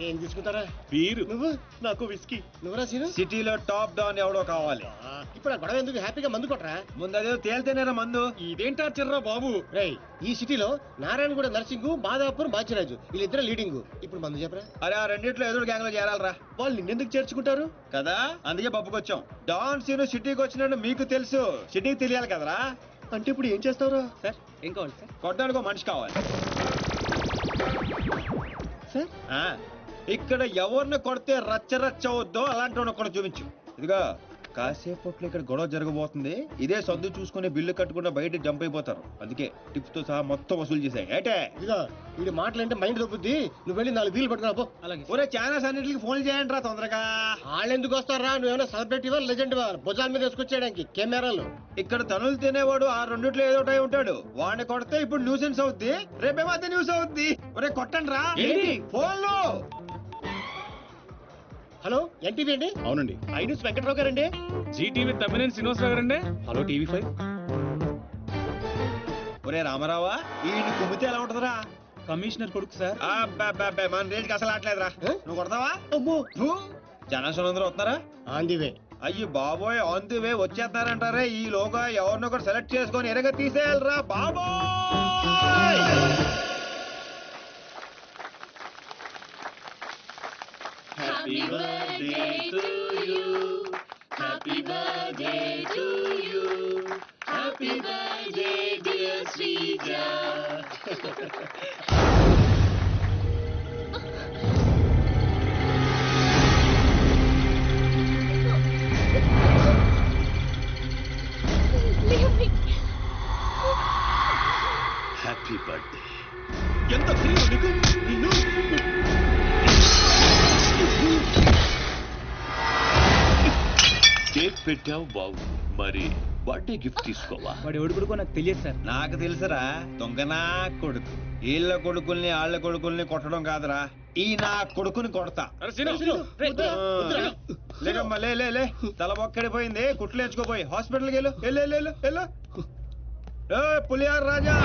ఏం తీసుకుంటారా? బీరు. నువ్వు? నాకు విస్కీ. నువ్వురా సీను? సిటీలో టాప్ డౌన్ ఎవడో కావాలి. ఇప్పుడు ఆ గొడవ ఎందుకు? హ్యాపీగా మందు కొట్టరా. ముందు అదే తేలితేనేరా మందు. ఇదేంటా చిర్రా బాబు? రేయ్, ఈ సిటీలో నారాయణగూడ నర్సింగ్, మాదాపూర్, బాచిరాజు వీళ్ళిద్దరు లీడింగ్. ఇప్పుడు మందు చెప్పరా. అరే ఆ రెండిట్లో ఎదురు గ్యాంగ్ లో చేరాలరా. వాళ్ళు నిన్నెందుకు చేర్చుకుంటారు కదా, అందుకే పప్పుకొచ్చాం. డాన్ సీను సిటీకి వచ్చినట్టు మీకు తెలుసు, సిటీకి తెలియాలి కదరా. అంటే ఇప్పుడు ఏం చేస్తావురా? సార్ ఏం కావాలి సార్? కొట్టడానికి మనిషి కావాలి సార్. ఇక్కడ ఎవరిని కొడితే రచ్చ రచ్చ అవుద్దో అలాంటి ఒకటి చూపించు. ఇదిగా కాసేపట్లో ఇక్కడ గొడవ జరగబోతుంది. ఇదే సర్దు చూసుకుని బిల్లు కట్టుకుని బయట జంప్ అయిపోతారు. అందుకే టిప్స్ తో సహా మొత్తం వసూలు చేసాయి. ఏటే ఇదిగా వీడి మాటలంటే మైండ్ దొబ్బుద్ది. నువ్వు వెళ్ళి 4 వీలు పట్టుకురా పో. అలాగే. ఒరే ఛానల్స్ అన్నిటికి ఫోన్ చేయండి రా తొందరగా. వాళ్ళు ఎందుకు వస్తారా? నువ్వేమైనా సెలబ్రిటీవా, లెజెండ్ భుజాల మీద వేసుకొచ్చేయడానికి కెమెరాలు. ఇక్కడ తనులు తినేవాడు ఆ రెండిట్లో ఏదో ఒకటి ఉంటాడు. వాడిని కొడితే ఇప్పుడు న్యూసెన్స్ అవుద్ది, రేపేమో అదే న్యూస్ అవుద్ది. ఒరే కొట్టండి రా ఫోన్లు. హలో, ఎన్టీవీ అండి? అవునండి. ఐ న్యూస్ వెంకట్రావు గారండి? జీటీవీ తమ్మినేని శ్రీనివాసరావు గారండి. Hello TV5. ఒరే రామారావా, ఈ కుమ్మితే ఎలా ఉంటదిరా? కమిషనర్ కొడుకు సార్. మన రేంజ్కి అసలు ఆటలేదురా. నువ్వు కొడతావా? అమ్మో, జనాశనం అందరూ వస్తున్నారా? On the way. అయ్యి బాబోయ్, ఆన్ ది వే వచ్చేస్తారంటారే. ఈ లోగా ఎవరినొకరు సెలెక్ట్ చేసుకొని ఎరగ తీసేయాలరా బాబోయ్. Happy birthday to you. Happy birthday to you. Happy birthday, dear Srija. Happy birthday. ఎంత ధైర్యం నీకు? నిన్ను కేక్ పెట్టావు బావు, మరి బర్త్డే గిఫ్ట్ తీసుకోవా? వాడు ఎవడు కొడుకో నాకు తెలియదు సార్. నాకు తెలుసురా, దొంగనా కొడుకు. వీళ్ళ కొడుకుల్ని వాళ్ళ కొడుకుల్ని కొట్టడం కాదురా, ఈ నా కొడుకుని కొడతా. లేకమ్మా లే లే లే, తల బొక్కడిపోయింది, కుట్లు ఎంచుకోపోయి హాస్పిటల్కి వెళ్ళు. వెళ్ళు వెళ్ళు వెళ్ళు. పులియార్ రాజా,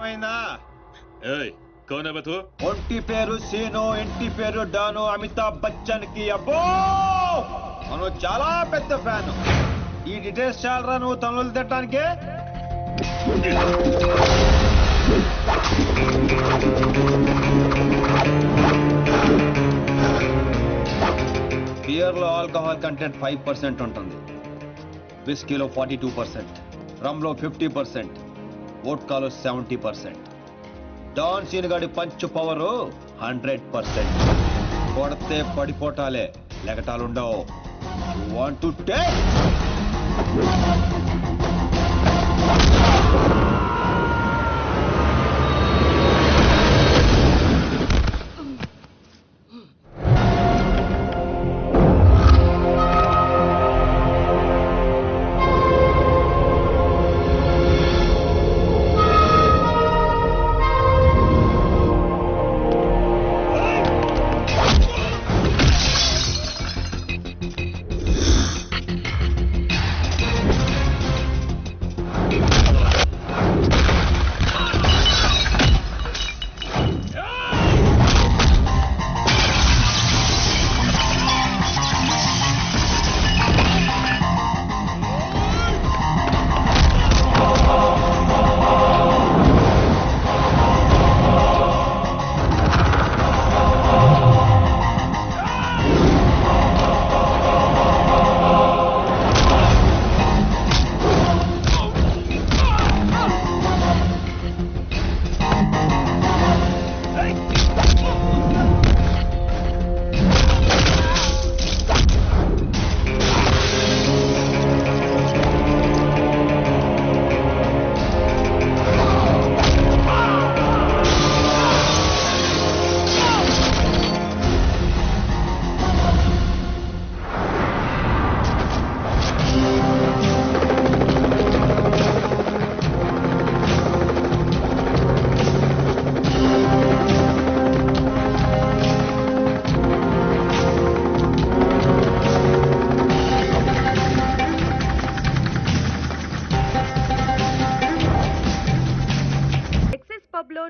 అయిందా? ఏయ్ కౌన్ హై బే తూ? ఒంటి పేరు సీను, ఇంటి పేరు డాను, అమితాబ్ బచ్చన్ కి అబ్బో మనం చాలా పెద్ద ఫ్యాన్. ఈ డీటెయిల్స్ చాలరా నువ్వు తనులు తిట్టడానికి? బియర్ లో ఆల్కహాల్ కంటెంట్ 5% ఉంటుంది, విస్కీలో 42%, రమ్ లో 50%, వోడ్కాలో 70%. డాన్ సీన్ గాడి పంచ్ పవర్ 100%. కొడితే పడిపోటాలే, లెగటాలుండవు. Want to take?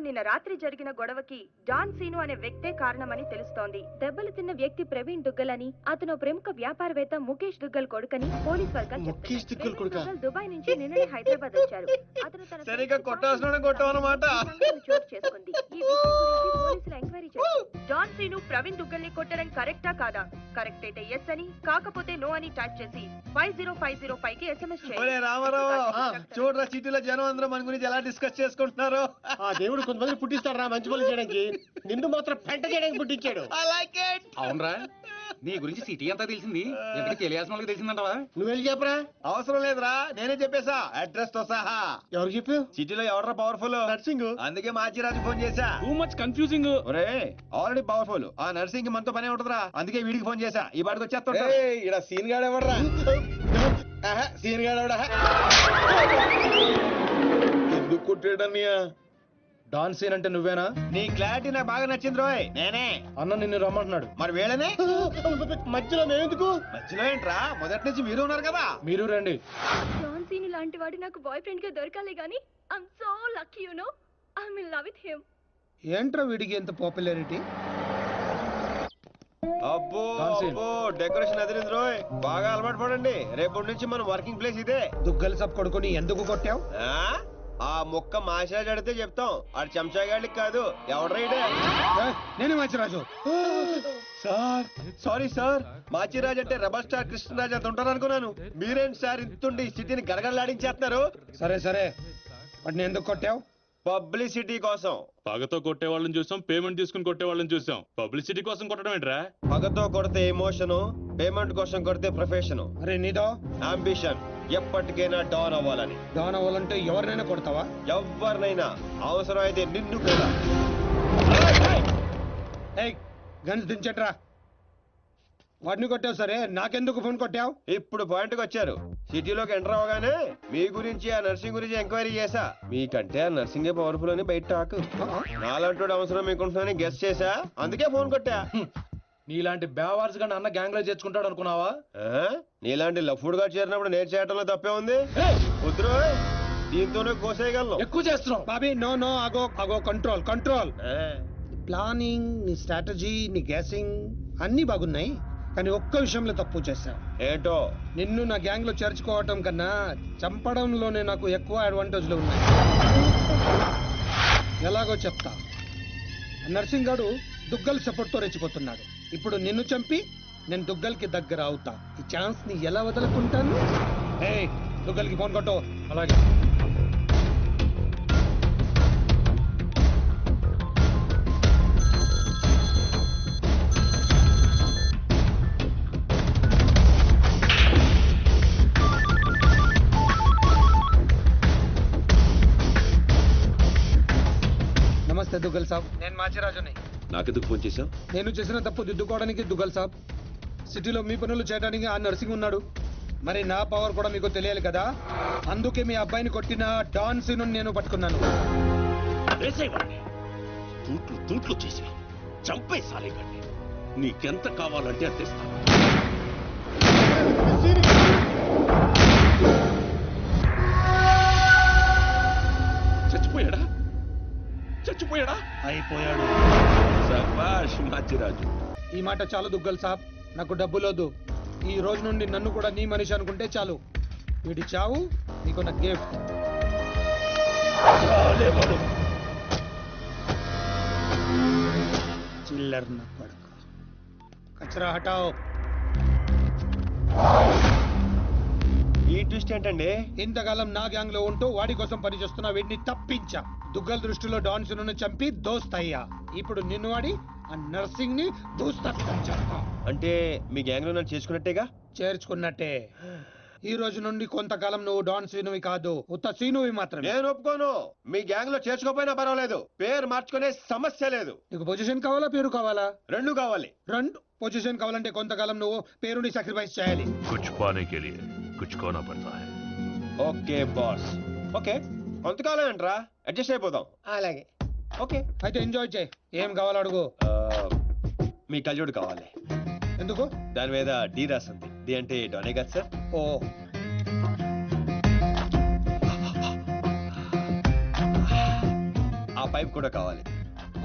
నిన్న రాత్రి జరిగిన గొడవకి డాన్ సీను అనే వ్యక్తే కారణమని తెలుస్తోంది. దెబ్బలు తిన్న వ్యక్తి ప్రవీణ్ దుగ్గల్ అని, అతను ప్రముఖ వ్యాపారవేత్త ముఖేష్ దుగ్గల్ కొడుకని పోలీస్ వర్గాలు ముఖేష్ దుగ్గల్ కొడుకా? దుగ్గల్ దుబాయ్ నుంచి నిన్ననే హైదరాబాద్ వచ్చారు. అతను తన సరిగ్గా కొట్టాల్సిన కొట్టావన్నమాట. సంఘటన చోటు చేసుకుంది. ఈ విషయం గురించి పోలీసులు ఎంక్వైరీ చేశారు. డాన్ సీను ప్రవీణ్ దుగ్గల్ ని కొట్టడం కరెక్టా కాదా? కరెక్ట్ అయితే ఎస్ అని, కాకపోతే నో అని టైప్ చేసి 50505 కి SMS ఒరే చేయండి. రామారావు, చూడరా సిటీలో జనం అందరూ మన గురించి ఎలా డిస్కస్ చేసుకుంటున్నారు. ఆ దేవుడు కొంతమంది పుట్టిస్తాడు రా మంచి పనులు చేయడానికి, నిన్ను మాత్రం పెంట చేయడానికి పుట్టించాడు. అవునరా నీ గురించి సిటీ అంతా తెలిసింది, ఎక్కడికి తెలియాల్సిన వాళ్ళకి తెలిసిందంటవా? నువ్వు వెళ్ళి చెప్పరా. అవసరం లేదురా, నేనే చెప్పేశా అడ్రస్ తో సహా. ఎవరు చెప్పు? సిటీలో ఎవడరా పవర్ఫుల్? నర్సింగ్. అందుకే మాచిరాజు ఫోన్ చేశా. Too much confusing. ఒరే ఆల్రెడీ పవర్ఫుల్, ఆ నర్సింగ్ మనతో పనే ఉంటదిరా, అందుకే వీడికి ఫోన్ చేశా. ఈ బాడికి వచ్చేస్తా. ఇక్కడ సీన్ గాడు ఎవడరా? సీన్ గాడు ఎవడా? ఎందుకు కొట్టాడన్నయ్యా? డాన్ సీన్ అంటే నువ్వేనా? నీ క్లారిటీ నాకు బాగా నచ్చింది రోయ్. నేనే. అన్న నిన్ను రమ్మంటున్నాడు. మరి వేళనే మధ్యలో మేమెందుకు? మధ్యలో ఏంట్రా, మొదటి నుంచి మీరు ఉన్నారు కదా. మీరు రండి. డాన్ సీను లాంటి వాడు నాకు బాయ్ ఫ్రెండ్ గా దొరకాలి గానీ I'm so lucky you know. I'm in love with him. ఏంట్రా వీడికి ఎంత పాపులారిటీ? అబ్బో Dancing. అబ్బో డెకరేషన్ అదిరింది రోయ్. బాగా అలవాటు పడండి, రేపటి నుంచి మన వర్కింగ్ ప్లేస్ ఇదే. దుగ్గల సబ్ కొడుకుని ఎందుకు కొట్టావు? ఆ మొక్క మాసిరాజ్ అడితే చెప్తాం, ఆడు చెంచాగాడికి కాదు. ఎవడ్రైడే? నేనే Manchiraju. Sir sorry sir, Machiraj అంటే రెబల్ స్టార్ కృష్ణరాజ్ అంత ఉంటారు అనుకున్నాను. మీరేంటి సార్ ఇంతుండి సిటీని గడగడలాడించేస్తున్నారు? సరే సరే, వాడిని ఎందుకు కొట్టావు? పబ్లిసిటీ కోసం. పగతో కొట్టే వాళ్ళని చూసాం, పేమెంట్ తీసుకుని కొట్టే వాళ్ళని చూసాం. పబ్లిసిటీ కోసం కొట్టడం ఏంట్రా? పగతో కొడితే ఎమోషను, పేమెంట్ కోసం కొడితే ప్రొఫెషన్, అరే నీదో అంబిషన్ ఎప్పటికైనా డాన్ అవ్వాలని. డాన్ అవ్వాలంటే ఎవరినైనా కొడతావా? ఎవరినైనా, అవసరం అయితే నిన్ను కూడా. ఏయ్ గన్స్ దించట్రా. వాడిని కొట్టావు సరే, నాకెందుకు ఫోన్ కొట్టావు? ఇప్పుడు పాయింట్కి వచ్చారు. సిటీలోకి ఎంటర్ అవగానే మీ గురించి, ఆ నర్సింగ్ గురించి ఎంక్వైరీ చేశా. మీకంటే ఆ నర్సింగే పవర్ఫుల్ అని బయట టాక్. నాలంటోడు అవసరం మీకుంటున్నాని గెస్ చేశా, అందుకే ఫోన్ కొట్టా. నీలాంటి బేవార్స్ గా అన్న గ్యాంగ్ లో చేర్చుకుంటాడు అనుకున్నావా? నీలాంటి లఫ్డ్ గా చేరినప్పుడు నేను చేయటంలో తప్పే ఉంది. కుదురు, దీంతోనే కోసేయగలను. ఎక్కువ చేస్తున్నావు బాబీ. నో నో, ఆగో ఆగో, కంట్రోల్ కంట్రోల్. ప్లానింగ్, నీ స్ట్రాటజీ, నీ గ్యాసింగ్ అన్ని బాగున్నాయి, కానీ ఒక్క విషయంలో తప్పు చేశావు. ఏంటో? నిన్ను నా గ్యాంగ్ లో చేర్చుకోవటం కన్నా చంపడంలోనే నాకు ఎక్కువ అడ్వాంటేజ్లు ఉన్నాయి. ఎలాగో చెప్తా. నర్సింగ్ గాడు దుగ్గల్ సపోర్ట్ తో రెచ్చిపోతున్నాడు. ఇప్పుడు నిన్ను చంపి నేను దుగ్గల్ కి దగ్గర అవుతా. ఈ ఛాన్స్ ని ఎలా వదులుకుంటాను? ఏయ్ దుగ్గల్ కి ఫోన్ కొట్టు. అలాగే. నమస్తే దుగ్గల్ సాబ్, నేను మాచిరాజుని. నాకెందుకు ఫోన్ చేశావు? నేను చేసిన తప్పు దిద్దుకోవడానికి దుగ్గల్ సాబ్, సిటీలో మీ పనులు చేయడానికి ఆ నర్సింగ్ ఉన్నాడు. మరి నా పవర్ కూడా మీకు తెలియాలి కదా, అందుకే మీ అబ్బాయిని కొట్టిన డాన్ సీను నేను పట్టుకున్నాను. వేసేవాడిని తూట్లు తూట్లు చేసి చంపేసాలేకండి. నీకెంత కావాలంటే అంత ఇస్తాను. చచ్చిపోయాడా? చచ్చిపోయాడా? అయిపోయాడు. శభాష్ మాచిరాజు. ఈ మాట చాలు దుగ్గల్ సాబ్, నాకు డబ్బులోదు. ఈ రోజు నుండి నన్ను కూడా నీ మనిషి అనుకుంటే చాలు. వీడి చావు నీకు నా గిఫ్ట్. చిల్లర్ నా కొడుకు. కచరా హటాओ. ఈ ట్విస్ట్ ఏంటండి? ఇంతకాలం నా గ్యాంగ్ లో ఉంటూ వాడి కోసం పనిచేస్తున్న వీడిని తప్పించా. దుగ్గల్ దృష్టిలో డాన్ సీనును చంపి దోస్త్ అయ్యా. ఇప్పుడు నిన్ను వాడి ఆ నర్సింగ్ ని దూస్తత్వం చేస్తా. అంటే మీ గ్యాంగ్ లో నన్ను చేసుకున్నట్టేగా? చేర్చుకున్నట్టే. ఈ రోజు నుండి కొంతకాలం నువ్వు డాన్ సీనువి కాదు, ఉత్త సీనువి మాత్రమే. నేను ఒప్పుకోను. మీ గ్యాంగ్ లో చేర్చుకోపోయినా పర్వాలేదు, పేరు మార్చుకునే సమస్య లేదు. నీకు పొజిషన్ కావాలా, పేరు కావాలా? రెండు కావాలి. రెండు. పొజిషన్ కావాలంటే కొంతకాలం నువ్వు పేరుని సాక్రిఫైస్ చేయాలి. कुछ पाने के लिए कुछ खोना पड़ता है. Okay boss. ఓకే, కొంతకాలం ఏంట్రా, అడ్జస్ట్ అయిపోదాం. అలాగే. ఓకే. అయితే ఎంజాయ్ చేయి. ఏం కావాలో అడుగు. మీ కళ్ళజోడు కావాలి. ఎందుకు? దాని మీద డి రాసింది. డి అంటే డోనే కదా సార్? ఓ ఆ పై వైఫ్ కూడా కావాలి.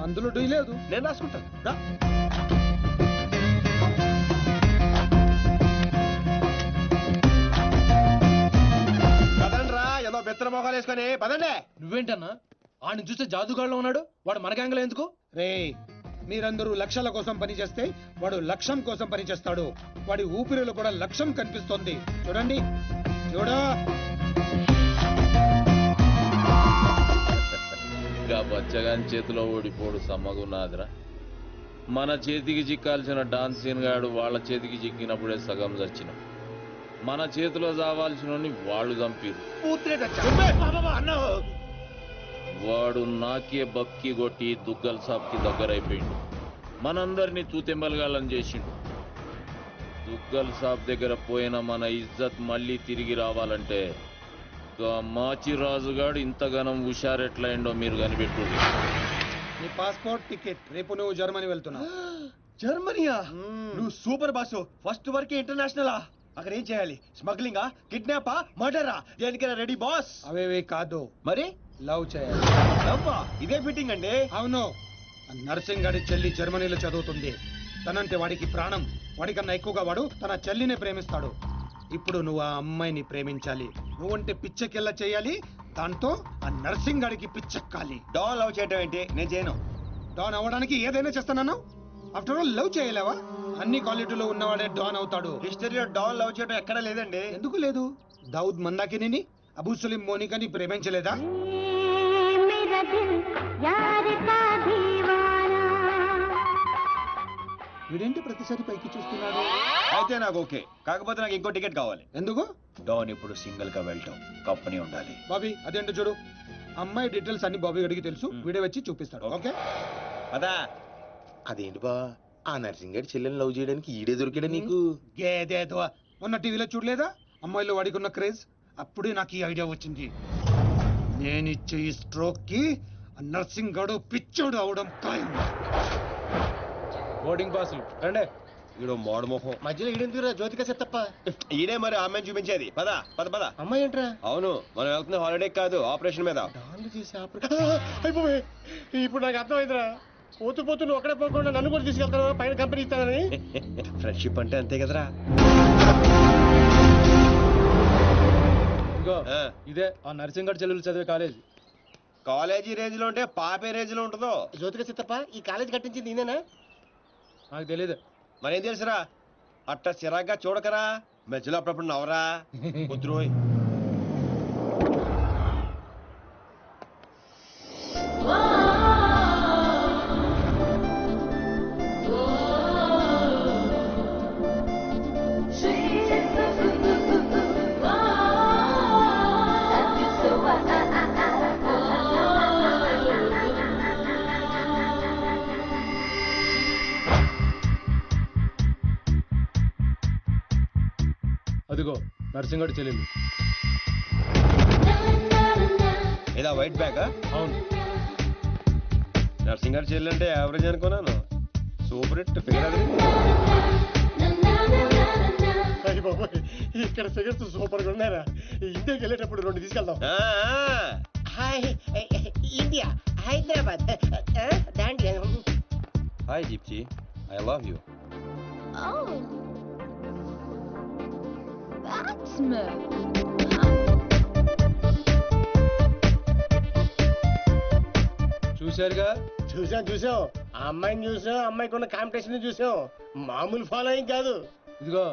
అందులో డీ లేదు. నేను రాసుకుంటాను రా. పదండి రా, ఏదో బెత్తర మొఖాలు వేసుకొని పదండి. నువ్వేంటన్నా ఆడిని చూస్తే జాదుగాడులో ఉన్నాడు, వాడు మన గ్యాంగ్లో ఎందుకు? రే, మీరందరూ లక్షల కోసం పనిచేస్తే వాడు లక్ష్యం కోసం పనిచేస్తాడు. వాడి ఊపిరిలో కూడా లక్ష్యం కనిపిస్తోంది. చూడండి, చూడా. ఇంకా బచ్చగాని చేతిలో ఓడిపోడు సమ్మగున్నాదిరా. మన చేతికి చిక్కాల్సిన డాన్సీన్ గాడు వాళ్ళ చేతికి చిక్కినప్పుడే సగం చచ్చిన. మన చేతిలో చావాల్సిన వాళ్ళు చంపిరు. వాడు నాకే బక్కి కొట్టి దుగ్గల్ సాబ్కి దగ్గరైపోయిండు. మనందరినీ తూతెంబలగాళ్ళని చేసిండు. దుగ్గల్ సాబ్ దగ్గర పోయిన మన ఇజ్జత్ మళ్ళీ తిరిగి రావాలంటే మాచిరాజుగాడు ఇంతగానం హుషారెట్లయిండో మీరు కనిపెట్టు. నీ పాస్పోర్ట్ టికెట్, రేపు నువ్వు జర్మనీ వెళ్తున్నావు. జర్మనీయా? నువ్వు సూపర్ బాసు. ఫస్ట్ వరకే ఇంటర్నేషనలా? అక్కడ ఏం చేయాలి? స్మగ్లింగా, కిడ్నాపా, మర్డరా? దేనికైనా రెడీ బాస్. అవేవే కాదు, మరి లవ్ చేయాలి. లవ్వా? ఇదే ఫిట్టింగ్ అండి. అవును, నర్సింగ్ గారి చెల్లి జర్మనీలో చదువుతుంది. తనంటే వాడికి ప్రాణం. వాడికన్నా ఎక్కువగా వాడు తన చెల్లినే ప్రేమిస్తాడు. ఇప్పుడు నువ్వు ఆ అమ్మాయిని ప్రేమించాలి. నువ్వంటే పిచ్చెకెళ్ళ చేయాలి. దాంతో ఆ నర్సింగ్ గారికి పిచ్చెక్కాలి. డాన్ లవ్ చేయటం ఏంటి? నేను చేయను. డాన్ అవ్వడానికి ఏదైనా చేస్తాను. ఆఫ్టర్ ఆల్ లవ్ చేయలేవా? అన్ని క్వాలిటీలో ఉన్నవాడే డాన్ అవుతాడు. హిస్టరీలో డాన్ లవ్ చేయడం ఎక్కడా లేదండి. ఎందుకు లేదు? దావుద్ మందాకిని, అబూ సలీం మోనికాని ప్రేమించలేదా? వీడేంటి ప్రతిసారి పైకి చూస్తున్నాడు? అయితే నాకు ఓకే. కాకపోతే నాకు ఇంకో టికెట్ కావాలి. ఎందుకు? డాన్ ఇప్పుడు సింగిల్ గా వెళ్ళటం, కంపెనీ ఉండాలి. బాబీ, అదేంటో చూడు. అమ్మాయి డీటెయిల్స్ అన్ని బాబీ గడికి తెలుసు. వీడే వచ్చి చూపిస్తాడు. ఓకే అదా? అదేంటి బా, ఆ నర్సింగ్ గారి చెల్లెని లవ్ చేయడానికి ఈడే దొరికాడా నీకు? గేదేదో మొన్న టీవీలో చూడలేదా అమ్మాయిలో వాడికి ఉన్న క్రేజ్? అప్పుడే నాకు ఈ ఐడియా వచ్చింది. నేనిచ్చే ఈ స్ట్రోక్ కి నర్సింగ్ గడు పిచ్చోడు అవడం ఖాయం. బోర్డింగ్ పాసులు రండే. ఈడో మోడ మొహం. మధ్యలో ఈడెందుకురా జ్యోతిక తప్ప? ఈడే మరి ఆమెను చూపించేది. పద పద పద. అమ్మాయి ఏంట్రా? అవును, మనం వెళ్తున్న హాలిడే కాదు, ఆపరేషన్ మీద. డాన్లు చేసి అయిపోయి ఇప్పుడు నాకు అర్థమైందిరా. పోతూ పోతూ నువ్వు ఒక్కడే పోకుండా నన్ను కూడా తీసుకెళ్తాను, పైన కంపెనీ ఇస్తానని. ఫ్రెండ్షిప్ అంటే అంతే కదరా. ఇదిగో ఆ. ఇదే ఆ నర్సింగడ్ చెల్లెలు చదివే కాలేజీ. కాలేజీ రేంజ్ లో ఉంటే పాపే రేంజ్ లో ఉంటుందో. జ్యోతిక సిత్తప్ప ఈ కాలేజ్ కట్టించింది నేనేనా? నాకు తెలియదు. మరేం తెలుసురా? అట్ట చిరాగ్గా చూడకరా, మధ్యలో అప్పుడప్పుడు నవరా. కుదురోయ్. అదిగో నర్సింగడ్ చెల్లెలు. ఏదా వైట్ బ్యాగ్? అవును. నర్సింగ్ గారు చెల్లంటే యావరేజ్ అనుకున్నాను. సూపర్ హిట్ ఫిగర్ అది. అయ్య బాబోయ్, ఇక్కడ ఫిగర్స్ సూపర్ గా ఉన్నారా? ఇండియాకి వెళ్ళేటప్పుడు 2 తీసుకెళ్దాం. Hi India, Hyderabad. దాండి. Hi Deepti, I love you. Oh, that's me. చూశారుగా? చూసాం. ఆ అమ్మాయిని చూసాం, అమ్మాయికి ఉన్న కాంపిటీషన్ చూసాం. మామూలు ఫాలోయింగ్ కాదు. ఇదిగో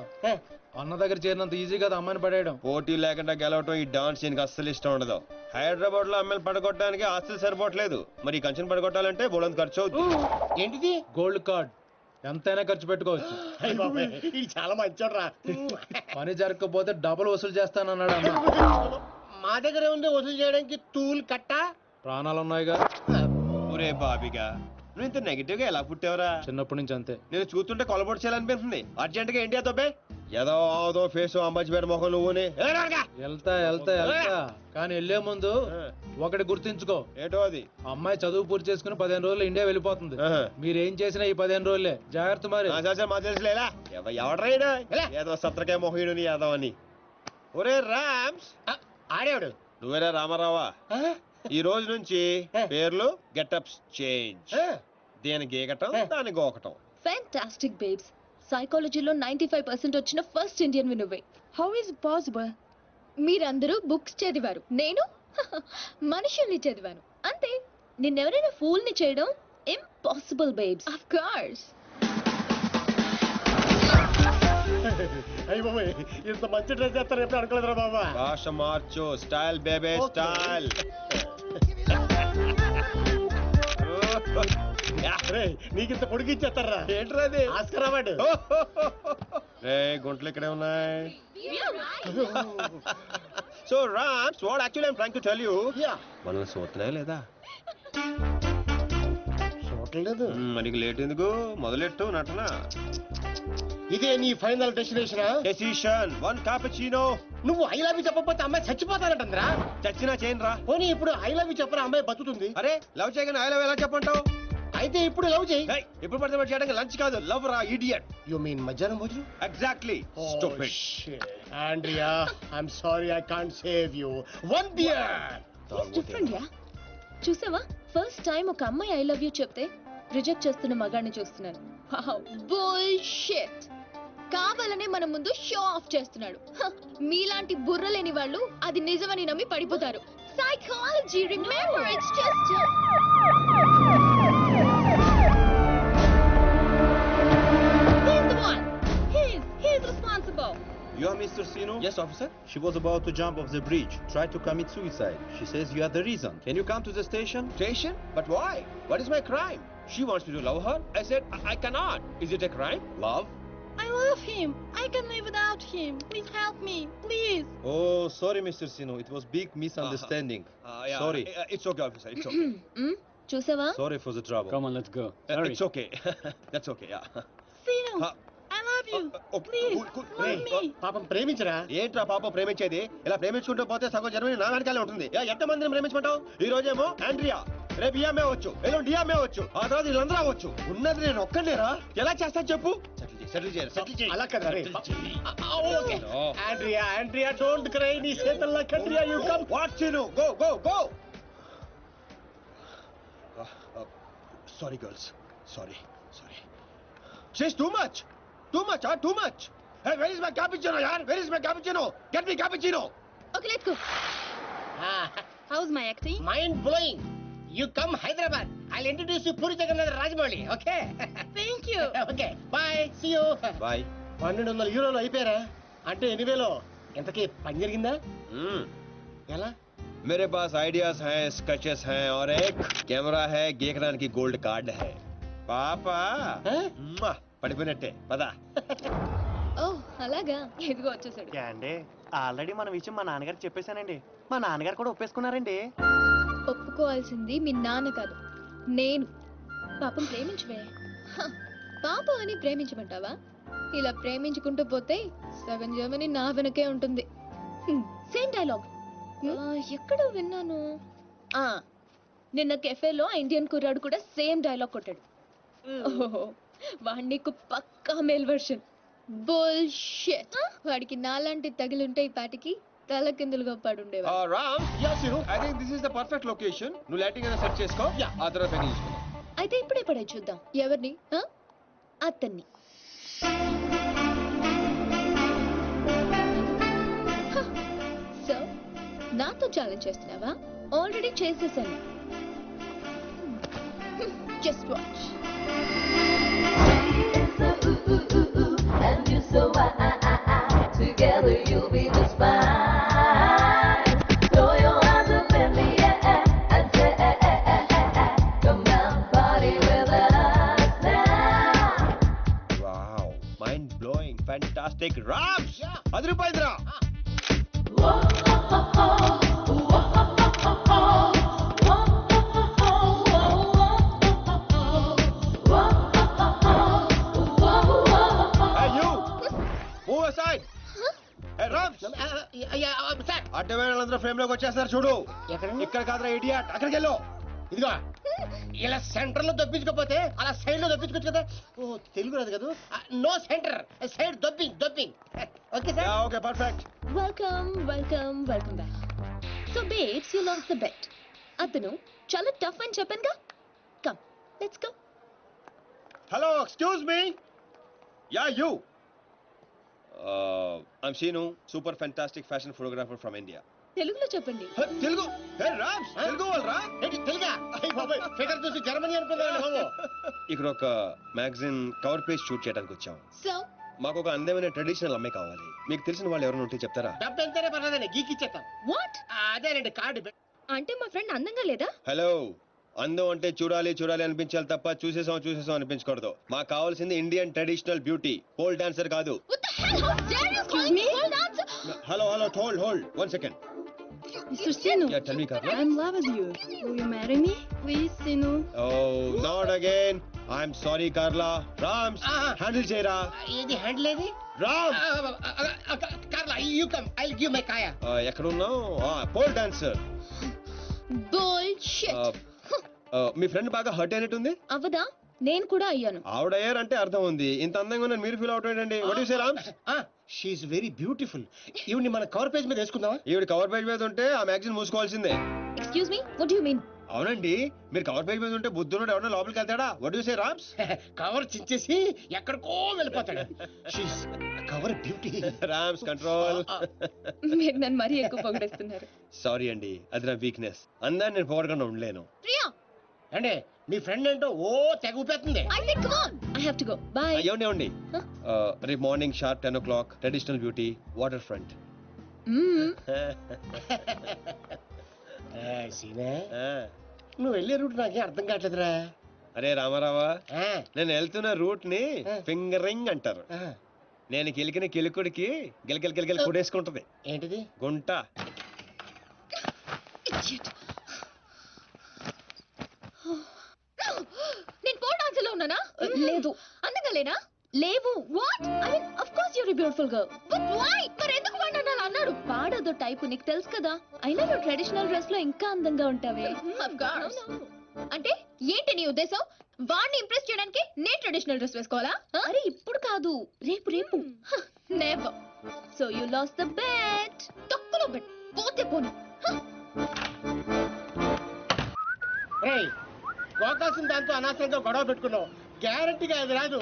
అన్న దగ్గర చేరినంత ఈజీ కదా అమ్మాయిని పడేయడం. పోటీ లేకుండా గెలవటం ఈ డాన్స్ సీన్కి అస్సలు ఇష్టం ఉండదు. హైదరాబాద్ లో అమ్మాయిలు పడగొట్టడానికి ఆస్తులు సరిపోవట్లేదు. మరి ఈ కంచెన్ పడగొట్టాలంటే బోలంత ఖర్చు అవుతుంది. ఏంటిది? Gold card. ఎంతైనా ఖర్చు పెట్టుకోవచ్చు. అయ్య బాబోయ్, ఇది చాలా మంచోడ్రా. పని జరగకపోతే డబుల్ వసూలు చేస్తానన్నాడు అమ్మ. మా దగ్గర ఉంది వసూలు చేయడానికి తూల్ కట్ట. ప్రాణాలు ఉన్నాయిగా. ఒరే బాబిగా, నువ్వు ఇంత నెగిటివ్ గా ఎలా పుట్టావురా? చిన్నప్పటి నుంచి అంతే. నేను చూస్తుంటే కొలబొట్టు చేయాలనిపిస్తుంది. అర్జెంట్ గా ఇండియా తోపే. ఏదో ఫేస్ అంబాజీపేట మొహం నువ్వుని. వెళ్తా కానీ వెళ్లే ముందు ఒకటి గుర్తించుకో. ఏటో అది? అమ్మాయి చదువు పూర్తి చేసుకుని 15 రోజులు ఇండియా వెళ్ళిపోతుంది. మీరేం చేసినా ఈ 15 రోజులే జాగ్రత్త. మరి మా తెలుసులేలా ఎవడ్రైనా ఏదో సత్రకాయ మొహీడు యాదవ్ అని. ఒరే రామ్స్, ఆడేవాడు నువ్వేరా రామారావా? ఈ రోజు నుంచి పేర్లు గెటప్స్ చేంజ్. దేని గీకటం దాని గోకటం. Fantastic babes. సైకాలజీలో 95% వచ్చిన ఫస్ట్ ఇండియన్ నువ్వే. How is possible? మీరందరూ బుక్స్ చదివారు, నేను మనుషుల్ని చదివాను అంతే. నిన్నెవరైనా ఫూల్ ని చేయడం ఇంపాసిబుల్ బేబ్స్. Of course. అయ్యి బాబాయ్, ఇంత మంచి డ్రెస్ చేస్తారు ఎప్పుడు అనుకోలేదురా బాబా. భాష మార్చు. Style బేబే style. నీకింత పొడిగి ఇచ్చేస్తారా? ఏంట్రా అది? Oscar award. రే గుంటలు ఇక్కడే ఉన్నాయి. So Rams, what actually I'm trying to tell you, మనల్ని చూస్తున్నాయా లేదా? చూడలేదు. మనకి లేట్ ఎందుకు? మొదలెట్టు నటన. ఇదే నీ ఫైనల్ డెస్టినేషన్? డెసిషన్. 1 cappuccino. నువ్వు ఐ లవ్ యూ చెప్పకపోతే అమ్మాయి చచ్చిపోతానంటరా? చచ్చినా చేయను రా. పోనీ ఇప్పుడు ఐ లవ్ యూ చెప్పరా అమ్మాయి బతుకుతుంది. అరే లవ్ చేయగానే ఐ లవ్ ఎలా చెప్పంటావు? అయితే ఇప్పుడు లవ్ చేయి. ఇప్పుడు పడితే పడి చేయడానికి లంచ్ కాదు, లవ్ రా ఇడియట్. యు మీన్ మధ్యాహ్నం భోజనం? Exactly. Stupid. Andrea, I'm sorry, I can't save you. 1 beer. Different yeah. చూసావా, ఫస్ట్ టైం ఒక అమ్మాయి ఐ లవ్ యూ చెప్తే రిజెక్ట్ చేస్తున్న మగాడిని చూస్తున్నాను. బుల్షిట్. కావాలనే మన ముందు షో ఆఫ్ చేస్తున్నాడు. మీలాంటి బుర్ర లేని వాళ్ళు అది నిజమని నమ్మి పడిపోతారు. Psychology, remember, it's just he's responsible. You are Mr. Sino? Yes, officer. She was about to jump off the bridge, tried to commit suicide. She says you are the reason. Can you come to the station? Station? But why? What is my crime? She wants me to love her. I said I cannot. Is it a crime? Love? I love him. I can live without him. Please help me, please. Oh, sorry, Mr. Sino. It was big misunderstanding. Yeah. Sorry. It's okay, officer. It's okay. చూసావా? Sorry for the trouble. Come on, let's go. It's okay. That's okay. Yeah. Sino, I love you. Please, love me. పాపం ప్రేమించరా? ఏంట్రా పాప ప్రేమించేది? ఇలా ప్రేమించుకుంటూ పోతే సగం Germany నా వెనకాలే ఉంటుంది. ఎంతమందిని ప్రేమించుకుంటావు? ఈ రోజేమో ఆండ్రియా, రేపు ఈఎంఏ అవచ్చు, ఎల్లుండి డిఎంఏ అవచ్చు, ఆ తర్వాత వీళ్ళందరూ అవచ్చు. ఉన్నది నేను ఒక్కనేరా? ఎలా చేస్తా చెప్పు? సెటిల్ చేయాలి. అలా కదా రే. Okay Andrea, don't cry. నీ చేతల్లో కండ్రియా, you come. What scene? Go. Sorry girls. Sorry. She's too much. Too much. Hey, where is my cappuccino, yaar? Where is my cappuccino? Get me cappuccino. Okay, let's go. How's my acting? Mind blowing. You come Hyderabad. I'll introduce you Puri Jagannadh Rajamouli. Okay? Thank you. Okay bye, see you. Bye. 1200 యూరోలు అయిపోయారా? అంటే 8,000. ఇంతకీ పని జరిగిందా? ఎలా? मेरे पास ideas हैं, sketches हैं और एक कैमरा है, గీకడానికి గోల్డ్ కార్డ్ है. పాపా పడిపోయినట్టే పదా. ఓ అలాగా, ఇదిగో వచ్చేసాడు. అండి ఆల్రెడీ మన విషయం మా నాన్నగారికి చెప్పేశానండి. మా నాన్నగారు కూడా ఒప్పేసుకున్నారండి. ఒప్పుకోవాల్సింది మీ నాన్న కాదు, నేను. పాపం ప్రేమించవే. పాపం అని ప్రేమించమంటావా? ఇలా ప్రేమించుకుంటూ పోతే సగం జర్మనీ నా వెనకే ఉంటుంది. సేమ్ డైలాగ్ ఎక్కడో విన్నాను. నిన్న కెఫేలో ఇండియన్ కుర్రాడు కూడా సేమ్ డైలాగ్ కొట్టాడు. ఓహో, వాడి నీకు పక్కా మేల్ వర్షన్. బుల్షిట్. వాడికి నాలాంటి తగిలుంటే ఈ పాటికి తల కిందులుగా పడుండేవా. Ram, I think this is the perfect location. నువ్వు లైటింగ్ అయినా సెట్ చేసుకో, ఆ తర్వాత పని చేసుకుందాం. అయితే ఇప్పుడే పడే చూద్దాం. ఎవరిని? అతన్ని. సో నాతో ఛాలెంజ్ చేస్తున్నావా? ఆల్రెడీ చేసేసాను. Just watch. And you so together you'll be just fine. Throw your hands up in the air and say, come down, party with us now. Wow, mind blowing, fantastic. Ram, అది రూపాయింద్రా. అడ్డవేళందరూ frame లోకి వచ్చేస్తారు చూడు. ఇక్కడ కాదురా idiot, అక్కడికి వెళ్ళు. ఇదిగో ఇలా సెంటర్ లో దొప్పించుకోపోతే అలా సైడ్ లో దొప్పించుకోవచ్చు కదా. ఓ తెలుగు రాదు కదా. No center, side dropping. Okay sir. Okay perfect. Welcome back. So babes, you lost the bet. అతను చాలా టఫ్ అని చెప్పానుగా. Come let's go. Hello, excuse me. Yeah you. I'm Seenu, super fantastic fashion photographer from India. తెలుగులో చెప్పండి. తెలుగు? హే రామ్స్, తెలుగు వాళ్ళరా? ఏంటి తెలుగా? Figure చూసి Germany అనుకున్నాను బాబు. ఇక్కడ ఒక మ్యాగజైన్ కవర్ పేజ్ షూట్ చేయడానికి వచ్చాం. సో మాకు ఒక అందమైన ట్రెడిషనల్ అమ్మాయి కావాలి. మీకు తెలిసిన వాళ్ళు ఎవరైనా ఉంటే చెప్తారా? డబ్బు ఎంతనే పర్లేదండి, గీకిచ్చేస్తాం. వాట్? అదేనండి కార్డు. అంటే మా ఫ్రెండ్ అందంగా లేదా? హలో, అందం అంటే చూడాలి చూడాలి అనిపించాలి తప్ప చూసేసాం అనిపించకూడదు. మాకు కావాల్సింది Indian traditional beauty, pole dancer కాదు. Hello hello, hold 1 second. Mr. Sinu, Yeah, tell me, Carla. I'm in love with you. Will you marry me? Please, Sinu. Oh, not again. I'm sorry, Carla. Rams, handle చేయరా. ఏది handle ఏది? Ram. Carla, you come, I will give my కాయా. ఎక్కడ ఉన్నావు? Pole dancer. Bullshit. మీ friend బాగా hurt అయినట్టుంది. అవదా? నేను కూడా అయ్యాను. ఆవిడయ్యారంటే అర్థం ఉంది. ఇంత అందంగా ఉన్నాను మీరు ఫీల్ అవుట్ ఏంటండి? What you say Rams? She is very beautiful. ఈవిని మన కవర్ పేజ్ మీద వేసుకుందామా? ఈవిడ కవర్ పేజ్ మీద ఉంటే ఆ మ్యాగజైన్ మూసుకోవాల్సిందే. Excuse me, what do you mean? అవునండి, మీరు కవర్ పేజ్ మీద ఉంటే బుద్ధుడు ఎవరైనా లోపలికి వెళ్తాడా? What you say Rams? Cover చించేసి ఎక్కడికో వెళ్ళిపోతాడు. She is cover beauty. Rams control. మీరు నన్ను మరీ ఎక్కువ పొగిడేస్తున్నారు. సారీ అండి, అది నా వీక్నెస్. అందాన్ని నేను పొగడకుండా ఉండలేను. ప్రియా అంటే మీ ఫ్రెండ్ ఏంటో ఓ తెగ ఊపేస్తుంది. I think come on, I have to go. Bye. ఏమండి రేపు morning sharp 10 o'clock traditional beauty water front. సీనే, నువ్వు వెళ్ళే రూట్ నాకే అర్థం కావట్లేదురా. అరే రామారావా, నేను వెళ్తున్న రూట్ ని ఫింగరింగ్ అంటారు. నేను కెలికిన కెలుకుడికి గిలగిల కొడేసుకుంటది. ఏంటిది? గుంట. నేను పోల్ డాన్స్ లో ఉన్నానా? లేదు. అందంగా లేనా? లేవు. What? I mean of course you are a beautiful girl. But why? మరి ఎందుకు వాడు నన్ను అన్నాడు? వాడదో టైప్, నీకు తెలుసు కదా. అయినా నువ్వు ట్రెడిషనల్ డ్రెస్ లో ఇంకా అందంగా ఉంటావే. Of course. అంటే ఏంటి నీ ఉద్దేశం? వాడిని ఇంప్రెస్ చేయడానికి నేను ట్రెడిషనల్ డ్రెస్ వేసుకోవాలా? అరే ఇప్పుడు కాదు, రేపు. Never. So you lost the bet. తక్కువ బెట్. పోతే పోను. రేయ్, గోకాల్సిన దాంతో అనవసరంగా గొడవ పెట్టుకున్నావు. గ్యారంటీగా అది రాదు.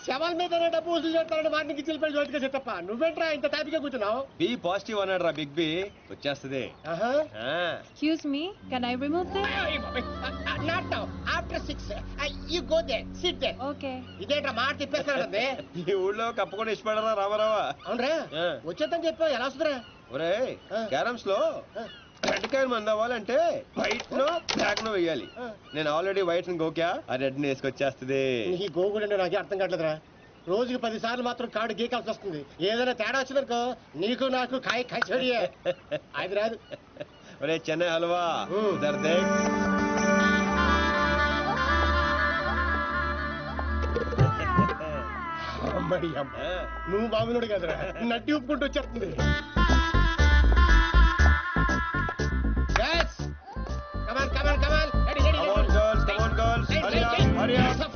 శవాల మీద డబ్బు వసూలు చేస్తారని వాటికి చిల్లిపోయి జోటిగా చెత్తప్ప. నువ్వేంట్రా ఇంత టాపిక్గా కూర్చున్నావు? బి పాజిటివ్ అన్నాడు రా బిగ్ బి. వచ్చేస్తుంది. Excuse me, can I remove them? Not now. After 6. You go there. Sit there. Okay. ఇదేంట్రా మాట తిప్పేస్తానండి. ఈ ఊళ్ళో కప్పు కూడా ఇష్టపడరా రామారావా? అవునరా? వచ్చేద్దని చెప్పావు, ఎలా వస్తుందిరా? ఒరే, క్యారమ్స్ లో రెడ్ కాయిన్ మంది అవ్వాలంటే వైట్ నో బ్లాక్ నో వేయాలి. నేను ఆల్రెడీ వైట్ గోకా, ఆ రెడ్ ని వేసుకొచ్చేస్తుంది. ఈ గోగుడు నాకే అర్థం కావట్లేదురా. రోజుకి 10 సార్లు మాత్రం కార్డు గీకాల్సి వస్తుంది. ఏదైనా తేడా వచ్చిందనుకో నీకు నాకు కాయ కచోడియే. అది రాదు. ఒరే చెన్నై హల్వా, దర్దే. అమ్మడి అమ్మ, నువ్వు బాగున్నాడు కదరా, నడ్డి ఉప్పుకుంటూ వచ్చేస్తుంది.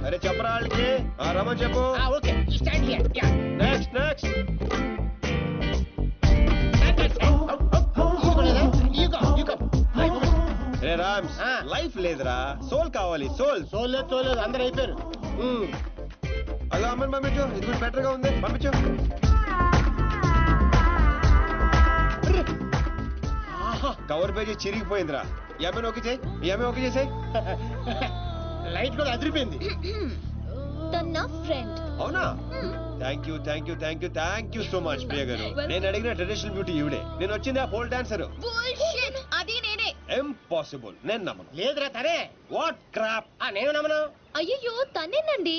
అరే చెప్పరా వాళ్ళకి. రమన్ చెప్పు. నెక్స్ట్ రే రామ్స్, లైఫ్ లేదురా, సోల్ కావాలి. సోల్ లేదు, అందరు అయిపోయారు. అలా అమ్మని పంపించు, ఇది కూడా బెటర్ గా ఉంది, పంపించు. కవర్ పేజీ చిరిగిపోయిందిరా. ఈ అమ్మాయిని ఓకే చేసాయి. లైట్ కూడా అదిరిపోయింది. తన ఫ్రెండ్. అవునా? థ్యాంక్ యూ సో మచ్ ప్రియ గారు. నేను అడిగిన ట్రెడిషనల్ బ్యూటీ ఈవిడే. నేను వచ్చింది ఆ పోల్ డాన్సర్. బుల్షిట్, అది నేనే. ఇంపాసిబుల్, నేను నమ్మను. లేదురా తనే. What crop. నేను నమ్మను. అయ్యో తనేనండి.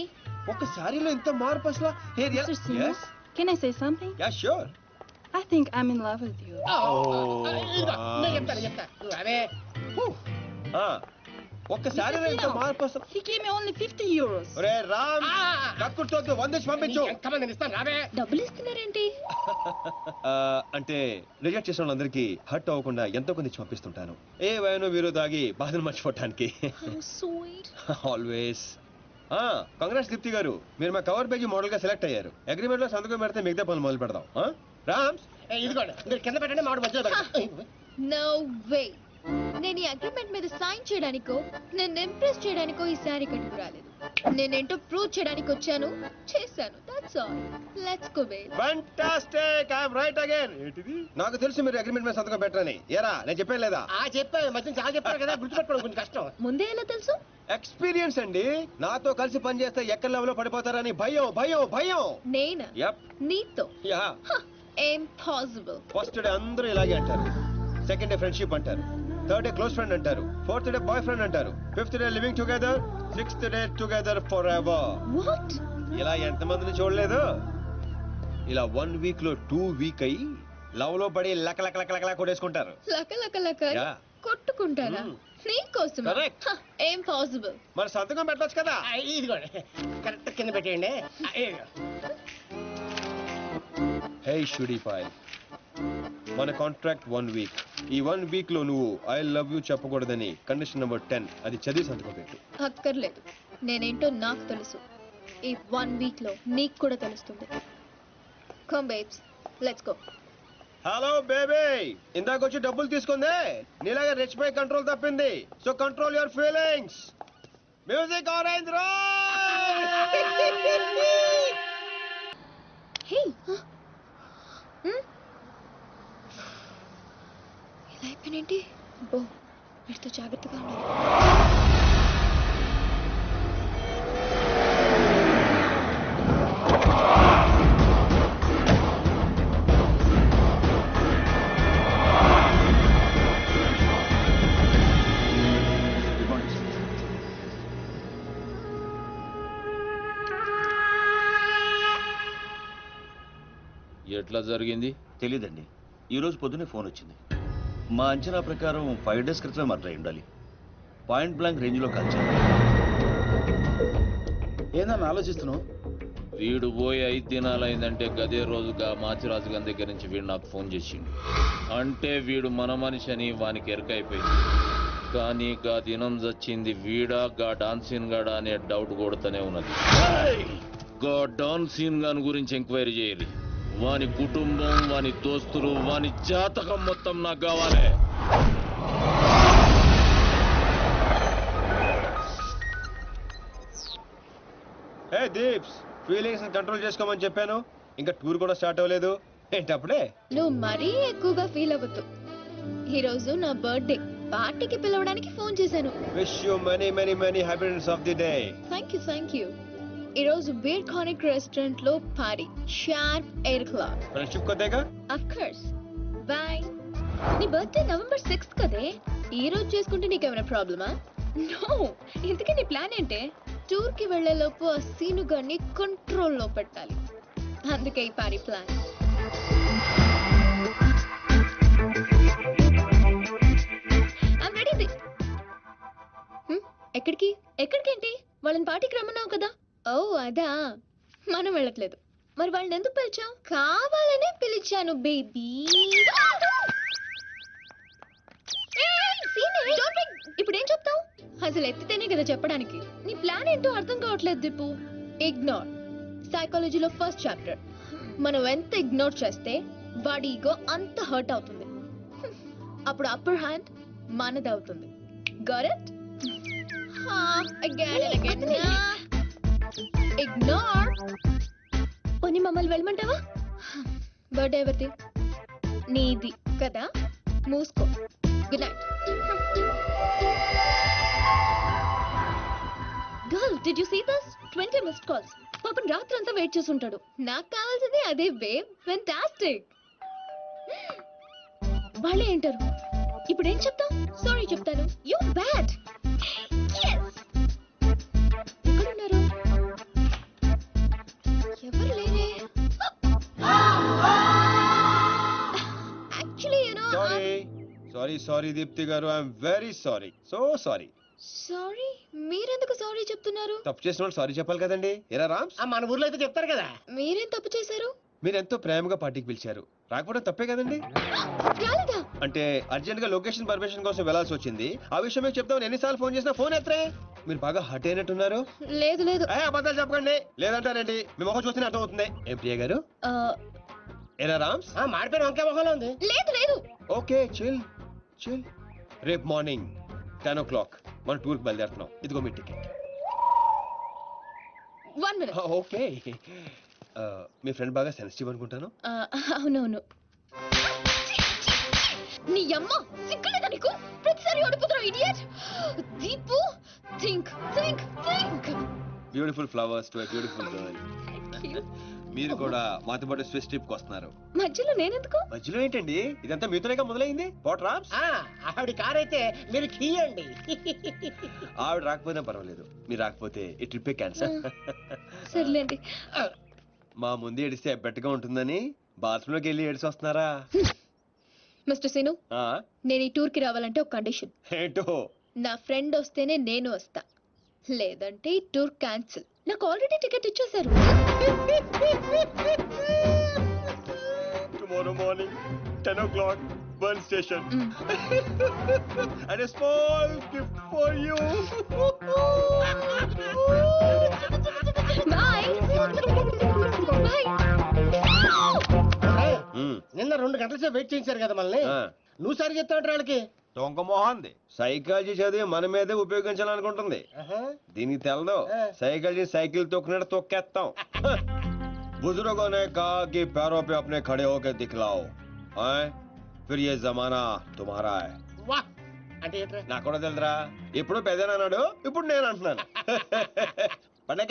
ఒక సారీలో ఇంత మార్పు అసలు. Mr. Sinu, can I say something? Yeah, sure. I think I'm in love with you. నేను చెప్తా. అవే ఒక్కసారి ఇంత మార్పు అసలు. He gave me only 50 euros. ఒరే రామ్, కక్కుర్తోద్దు, 100 పంపించు. ఎంతమంది ఇస్తాను రావే. డబ్బులు ఇస్తున్నారేంటి? అంటే రిజెక్ట్ చేసిన వాళ్ళందరికీ హర్ట్ అవ్వకుండా ఎంతో కొంత ఇచ్చి పంపిస్తుంటాను. ఏ వయను వీరు తాగి బాధను మర్చిపోవటానికి. ఆల్వేస్. కంగ్రాట్స్ దీప్తి గారు, మీరు మా కవర్ పేజీ మోడల్ గా సెలెక్ట్ అయ్యారు. అగ్రిమెంట్ లో సంతకం పెడితే మిగతా పనులు మొదలు పెడదాం. రామ్స్, ఇదిగోండి, మీరు కింద పెట్టండి, మామిడి మధ్యలో పెట్టండి. No way. నేను ఈ అగ్రిమెంట్ మీద సైన్ చేయడానికో నేను ఇంప్రెస్ చేయడానికో ఈ శారీ కట్టుకు రాలేదు. నేనేంటో ప్రూవ్ చేయడానికి వచ్చాను, చేశాను. That's all. Let's go babe. Fantastic, I am right again. ఏంటిది? నాకు తెలుసు మీరు అగ్రిమెంట్ మీద సంతకం పెట్టరని. ఏరా నేను చెప్పాను లేదా? చెప్పాను, మధ్య చాలా చెప్పారు కదా, గుర్తుపెట్టుకోవడం కొంచెం కష్టం. ముందే ఎలా తెలుసు? ఎక్స్పీరియన్స్ అండి. నాతో కలిసి పని చేస్తే ఎక్కడ లెవెల్లో పడిపోతారని భయం భయం భయం. నేనా? యప్. నీతో? యా. ఇంపాసిబుల్. ఫస్ట్ డే అందరూ ఇలాగే అంటారు, సెకండ్ డే ఫ్రెండ్షిప్ అంటారు, థర్డ్ డే క్లోజ్ ఫ్రెండ్ అంటారు, ఫోర్త్ డే బాయ్ ఫ్రెండ్ అంటారు, fifth day living together, sixth day together for ever. What? ఇలా ఎంతమందిని చూడలేదు? ఇలా 1 వీక్ లో 2 వీక్ అయ్యి లవ్ లో పడి లక లక లక లక కొట్టేసుకుంటారు. లక లక లక Yeah. కొట్టుకుంటారా? నీకోసం? Correct. ఇంపాసిబుల్. మరి సంతకం పెట్టొచ్చు కదా. ఇదిగోండి, కరెక్ట్ కింద పెట్టేయండి. హే షుడీపాయ్, మన కాంట్రాక్ట్ 1 వీక్. ఈ 1 వీక్ లో నువ్వు ఐ లవ్ యూ చెప్పకూడదని కండిషన్ నెంబర్ 10 అది చదివి సంతకం పెట్టు. అక్కర్లేదు, నేనేంటో నాకు తెలుసు. ఈ 1 వీక్ లో నీకు కూడా తెలుస్తుంది. Come babes, let's go. Hello baby, ఇందాక వచ్చి డబ్బులు తీసుకుందే నీలాగా రిచ్ బై కంట్రోల్ తప్పింది. So control your feelings. Music orange hey, ఇలా అయిపోయినేంటి? బో, వీటితో జాగ్రత్తగా ఉండాలి. ఎట్లా జరిగింది తెలీదండి. ఈ రోజు పొద్దునే ఫోన్ వచ్చింది. మా అంచనా ప్రకారం 5 డేస్ క్రితమే మర్డర్ అయి ఉండాలి. పాయింట్ బ్లాంక్ రేంజ్ లో కాల్చారు. ఏందన్నా ఆలోచిస్తున్నావు? వీడు పోయి 5 దినాలైందంటే గదే రోజుగా మాచిరాజు గారి దగ్గర నుంచి వీడు నాకు ఫోన్ చేసిండు. అంటే వీడు మన మనిషి అని వానికి ఎరకైపోయింది. కానీ గా దినం చచ్చింది వీడా గా డాన్సీన్ గాడా అనే డౌట్ కొడుతూనే ఉన్నది. గా డాన్సీన్ గాని గురించి ఎంక్వైరీ చేయాలి. వాని కుటుంబం, వాని దోస్తులు, వాని జాతకం మొత్తం నాకు కావాలి. హే దీప్స్, ఫీలింగ్స్ కంట్రోల్ చేసుకోమని చెప్పాను. ఇంకా టూర్ కూడా స్టార్ట్ అవ్వలేదు ఏంటప్పుడే? నువ్వు మరీ ఎక్కువగా ఫీల్ అవ్వద్దు. ఈ రోజు నా బర్త్డే పార్టీకి పిలవడానికి ఫోన్ చేశాను. Wish you many many many happiness of the day. Thank you. ఈ రోజు బీర్ కానిక్ రెస్టారెంట్ లో పార్టీ, షార్ప్ 8 o'clock. ఫ్రెండ్షిప్ కొద్దేగా? Of course. బై. నీ బర్త్డే November 6th కదే. ఈ రోజు చేసుకుంటే నీకేమైనా ప్రాబ్లమా? నో. ఇంతకీ నీ ప్లాన్ ఏంటే? టూర్ కి వెళ్లే లోపు ఆ సీను గారిని కంట్రోల్లో పెట్టాలి. అందుకే ఈ పార్టీ ప్లాన్. I'm ready. ఎక్కడికేంటి? వాళ్ళని పార్టీకి రమ్మన్నావు కదా. ఓ అదా, మనం వెళ్ళట్లేదు. మరి వాళ్ళని ఎందుకు పిలిచావు? కావాలనే పిలిచాను బేబీ. ఇప్పుడు ఏం చెప్తావు? అసలు ఎత్తితేనే కదా చెప్పడానికి. నీ ప్లాన్ ఏంటో అర్థం కావట్లేదు దీపు. ఇగ్నోర్. సైకాలజీలో ఫస్ట్ చాప్టర్. మనం ఎంత ఇగ్నోర్ చేస్తే వాడి ఈగో అంత హర్ట్ అవుతుంది. అప్పుడు అప్పర్ హ్యాండ్ మనది అవుతుంది. Got it? ఇగ్నోర్. పోనీ మమ్మల్ని వెళ్ళమంటావా? బర్త్డే ఎవరిది? నీది కదా. మూసుకో. Good night. Girl, did you see this? 20 missed calls. పాపం రాత్రంతా వెయిట్ చేస్తుంటాడు. నాకు కావాల్సింది అదే బేబ్. ఫెంటాస్టిక్. వాళ్ళే ఏంటారు. ఇప్పుడు ఏం చెప్తావు? సారీ చెప్తాను. You bad. ఎక్కడున్నారు? ఎవరు లేరే. Actually you know, sorry Deepti garu, I'm very sorry. So sorry. Sorry? మీరెందుకు సారీ చెప్తున్నారు? తప్పు చేసిన వాళ్ళు సారీ చెప్పాలి కదండి. ఎరా రామ్స్, మన ఊర్లో అయితే చెప్తారు కదా. మీరేం తప్పు చేశారు? మీరు ఎంతో ప్రేమగా పార్టీకి పిలిచారు, రాకపోవడం తప్పే కదండి. రాలేదా? అంటే అర్జెంట్ గా లొకేషన్ పర్మిషన్ కోసం వెళ్లాల్సి వచ్చింది. ఆ విషయం మీకు చెప్తామని ఎన్నిసార్లు ఫోన్ చేసినా ఫోన్ ఎత్తరే. మీరు బాగా హర్ట్ అయినట్టున్నారు. లేదు లేదు. అబద్ధాలు చెప్పకండి. లేదంటారేంటి? మీ మొహం చూస్తేనే అర్థం అవుతుంది. ఏం ప్రియ గారు? ఎరా రామ్స్, మాడిపోయిన వంకాయ మొహంలో ఉంది. లేదు లేదు. Okay chill chill. రేపు మార్నింగ్ 10 o'clock మన టూర్కి బయలుదేరుతున్నాం. ఇదిగో మీ టికెట్. 1 minute. ఓకే. మీ ఫ్రెండ్ బాగా సెన్సిటివ్ అనుకుంటాను. అవునవును. నీ అమ్మ సిగ్గులేదా నీకు? ప్రతిసారి ఓడిపోతున్నావు idiot. Deepu think think think. Beautiful flowers to a beautiful girl. మీరు కూడా మాతో పాటు స్విస్ ట్రిప్ కి వస్తున్నారు. మధ్యలో నేనెందుకు? మధ్యలో ఏంటండి? ఇదంతా మీతోనేగా మొదలైంది. పోట్రాప్స్. ఆవిడ కార్ అయితే మీరు కీయండి. ఆవిడ రాకపోయినా పర్వాలేదు, మీరు రాకపోతే ఈ ట్రిప్ క్యాన్సల్. సర్లేండి. మా ముందు ఏడిస్తే బెట్టగా ఉంటుందని బాత్రూమ్ లోకి వెళ్ళి ఏడిసి వస్తున్నారా? మిస్టర్ సీను, నేను ఈ టూర్ కి రావాలంటే ఒక కండిషన్. ఏంటో? నా ఫ్రెండ్ వస్తేనే నేను వస్తా, లేదంటే ఈ టూర్ క్యాన్సిల్. నాకు ఆల్రెడీ టికెట్ ఇచ్చేశారు. Tomorrow morning 10 o'clock Bern station. And a small gift for you. Bye bye. నిన్న 2 గంటల సేపు వెయిట్ చేయించారు కదా మనల్ని. నువ్వు సరి చెప్తావు వాళ్ళకి. దొంగ మొహంది. సైకాలజీ చదివి మన మీదే ఉపయోగించాలనుకుంటుంది. దీనికి తెలదు. Psychology cycle తొక్కినట్టు తొక్కేస్తాం. बुजुर्गों ने कहा कि पैरों पे अपने खड़े होकर दिखलाओ, फिर ये जमाना तुम्हारा है. నాకు కూడా తెలుదురా. ఎప్పుడు పెద్దనా అన్నాడు, ఇప్పుడు నేను అంటున్నాను. పండగ